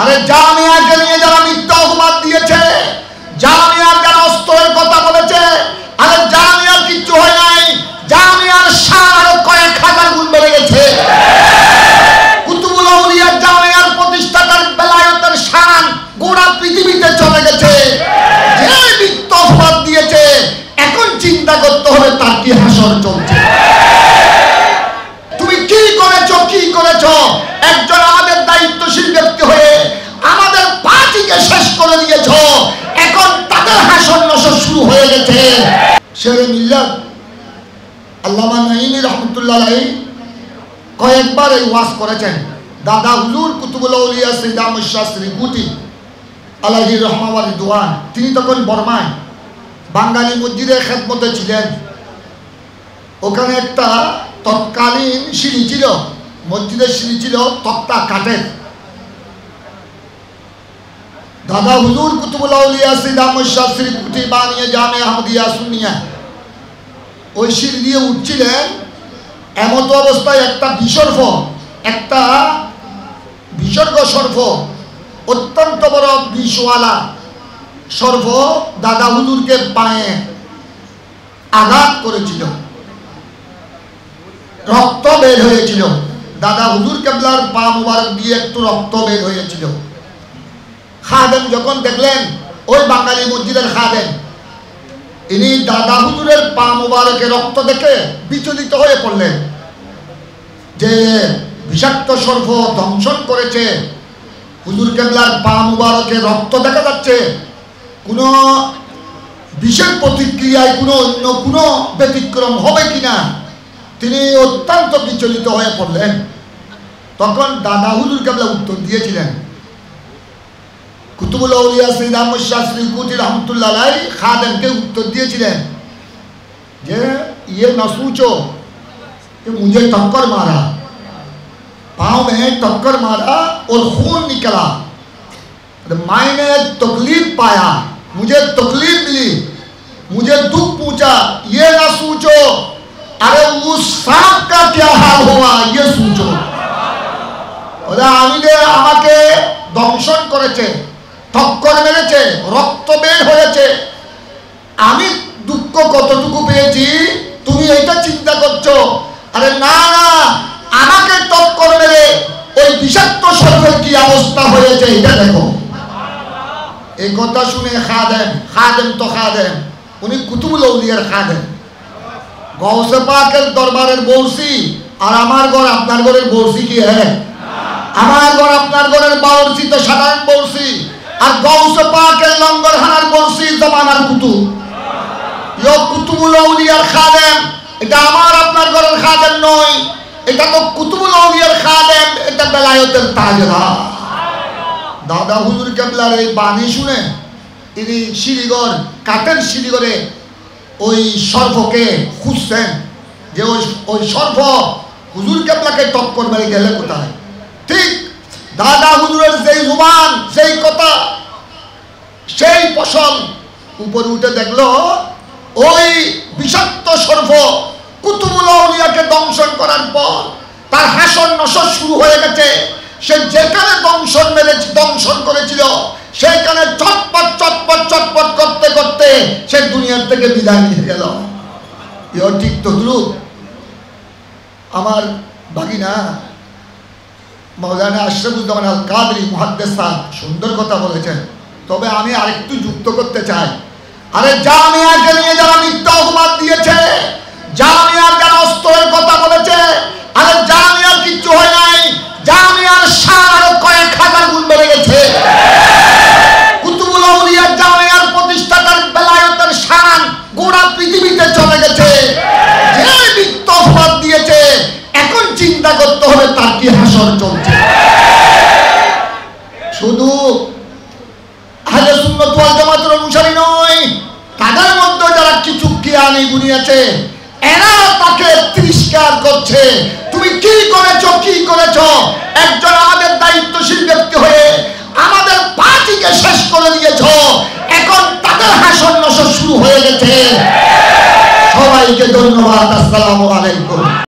আরে জামিয়াকে নিয়ে যারা মিথ্যা অপবাদ দিয়েছে, জামিয়ার যারা অস্ত্রের কথা বলেছে, আরে জামিয়ার কিচ্ছু হয় নাই, জামিয়ার শান আরো কয়েক হাজার গুণ বেড়ে গেছে। কুতুবুল আউলিয়ার জামিয়ার প্রতিষ্ঠাতার বেলায়েতের শান গোটা পৃথিবীতে চলে গেছে। যে মিথ্যা অপবাদ দিয়েছে এখন চিন্তা করতে হবে তার কি হাসর চলছে। তুমি কি করেছো, কি করেছো? একজন আমাদের দায়িত্বশীল ব্যক্তি হয়ে আমাদের পার্টিকে শেষ করে দিয়েছো, এখন তাদের হাসর নসর শুরু হয়ে গেছে। শেরে মিল্লাত আল্লামা নাঈমী রহমতুল্লাহ আলাইহি কয়েকবার এই ওয়াজ করেছেন। দাদা হুজুর কুতুবুল আউলিয়া সৈয়দ আহমদ শাহ শ্রীকুটি আলাইহি রহমা ওয়া রিদওয়ান, তিনি তখন বর্মায় বাঙালি মসজিদের খেদমতে ছিলেন। ওখানে একটা তৎকালীন সিঁড়ি ছিল, মসজিদের সিঁড়ি ছিল তক্তা কাঠের। দাদা হুজুর কুতুবুল আউলিয়া সৈয়দ আহমদ শাহ শ্রীকুটি বানিয়ে জামে আহমদিয়া সুন্নিয়া ওই সিঁড়ি দিয়ে উঠছিলেন। এমত অবস্থায় একটা বিসর্গ সর্প, অত্যন্ত বড় বিষওয়ালা সর্প দাদা হুজুরকে পায়ে আঘাত করেছিল, রক্ত বের হয়েছিল। দাদা হুজুর কেবলার পা মুবারক দিয়ে একটু রক্ত বের হয়েছিল। খাদেম যখন দেখলেন, ওই বাঙালি মসজিদের খাদেম, ইনি দাদা হুজুরের পা মুবারকে রক্ত দেখে বিচলিত হয়ে পড়লেন যে বিষাক্ত সর্প দংশন করেছে, হুজুর কেবলার পা মুবারকে রক্ত দেখা যাচ্ছে, কোনো বিশেষ প্রতিক্রিয়ায় কোনো অন্য কোনো ব্যতিক্রম হবে কিনা তিনি অত্যন্ত বিচলিত হয়ে পড়লেন। তখন দাদা হুজুর কেবলা উত্তর দিয়েছিলেন, কুতুবুল আউলিয়া সৈয়দ আহমদ শাহ শ্রীকুটি রহমতুল্লাহ আলাইহি খাদেমকে উত্তর দিয়েছিলেন যে ये न सोचो कि मुझे टक्कर मारा, पाँव में टक्कर मारा और खून निकला, मैंने तकलीफ पाया, मुझे तकलीफ मिली, मुझे दुख पूछा, ये ना सोचो अरे उस सांप का क्या हाल हुआ ये सोचो। আমাকে দংশন করেছে, ঠক্কর মেরেছে, রক্ত বের হয়েছে, আমি দুঃখ কতটুকু পেয়েছি তুমি এইটা চিন্তা করছো। আরে না না, আমাকে টক্কর মেরে ওই বিষাক্ত সর্পের কি অবস্থা হয়েছে এটা দেখো। এই কথা শুনে খাদেম তো খাদেম, উনি কুতুবুল আউলিয়ার খাদেম, গৌসে পাকের দরবারের বর্ষি, আর আমার ঘর আপনার ঘরের বর্ষি কি হ্যাঁ? আমার ঘর আপনার ঘরের বর্ষি তো সাধারণ বর্ষি, আর গৌসে পাকের লঙ্গরখানার বর্ষি জমানার কুতুব। ইয়ো কুতুবুল আউলিয়ার খাদেম, এটা আমার আপনার ঘরের খাদেম নয়, এটা তো কুতুবুল আউলিয়ার খাদেম, এটা বেলায়েতের তাজদার। দাদা হুজুর কেবলার এই বাণী শুনে তিনি সিঁড়িঘর, কাঠের সিঁড়িঘরে ওই সর্পকে খুঁজছেন যে ওই সর্প হুজুর কেবলাকে টক্কর মেরে গেলে কোথায়। ঠিক দাদা হুজুরের যেই জুবান, সেই কথা, সেই ফসল উপরে উঠে দেখলো ওই বিষাক্ত সর্প কুতুবুল আউলিয়াকে দংশন করার পর তার হাসর নসর শুরু হয়ে গেছে। সে যেখানে দংশন করেছিল সেখানে চটপট চটপট চটপট করতে করতে সে দুনিয়ার থেকে বিদায় নিয়ে গেল। ইয়ো ঠিক তদ্রুপ আমার বাগিনা মাওলানা আশরাফুজ্জামান আল কাদরি মুহাদ্দিস সাহেব সুন্দর কথা বলেছেন, তবে আমি আরেকটু যুক্ত করতে চাই। আরে জামিয়াকে নিয়ে যারা মিথ্যা অপবাদ দিয়েছে, জামিয়ার যারা অস্ত্রের কথা বলেছে, আরে জামিয়ার কিচ্ছু হয় নাই, জামিয়ার শান আরো কয়েক হাজার গুণ বেড়ে গেছে। কুতুবুল আউলিয়ার জামিয়ার প্রতিষ্ঠাতার বেলায়েতের শান গোটা পৃথিবীতে চলে গেছে। যে মিথ্যা অপবাদ দিয়েছে এখন চিন্তা করতে হবে তার কি হাসর চলছে। শুধু আহলে সুন্নাত ওয়াল জামাতের অনুসারী নয়, তাদের মধ্যে যারা কিছু জ্ঞানী গুণী আছে এরা তাকে তিরস্কার করছে। তুমি কি করেছো, কি করেছো? একজন আমাদের দায়িত্বশীল ব্যক্তি হয়ে আমাদের পার্টিকে শেষ করে দিয়েছো, এখন তাদের হাসর নসর শুরু হয়ে গেছে। সবাইকে ধন্যবাদ। আসসালামু আলাইকুম।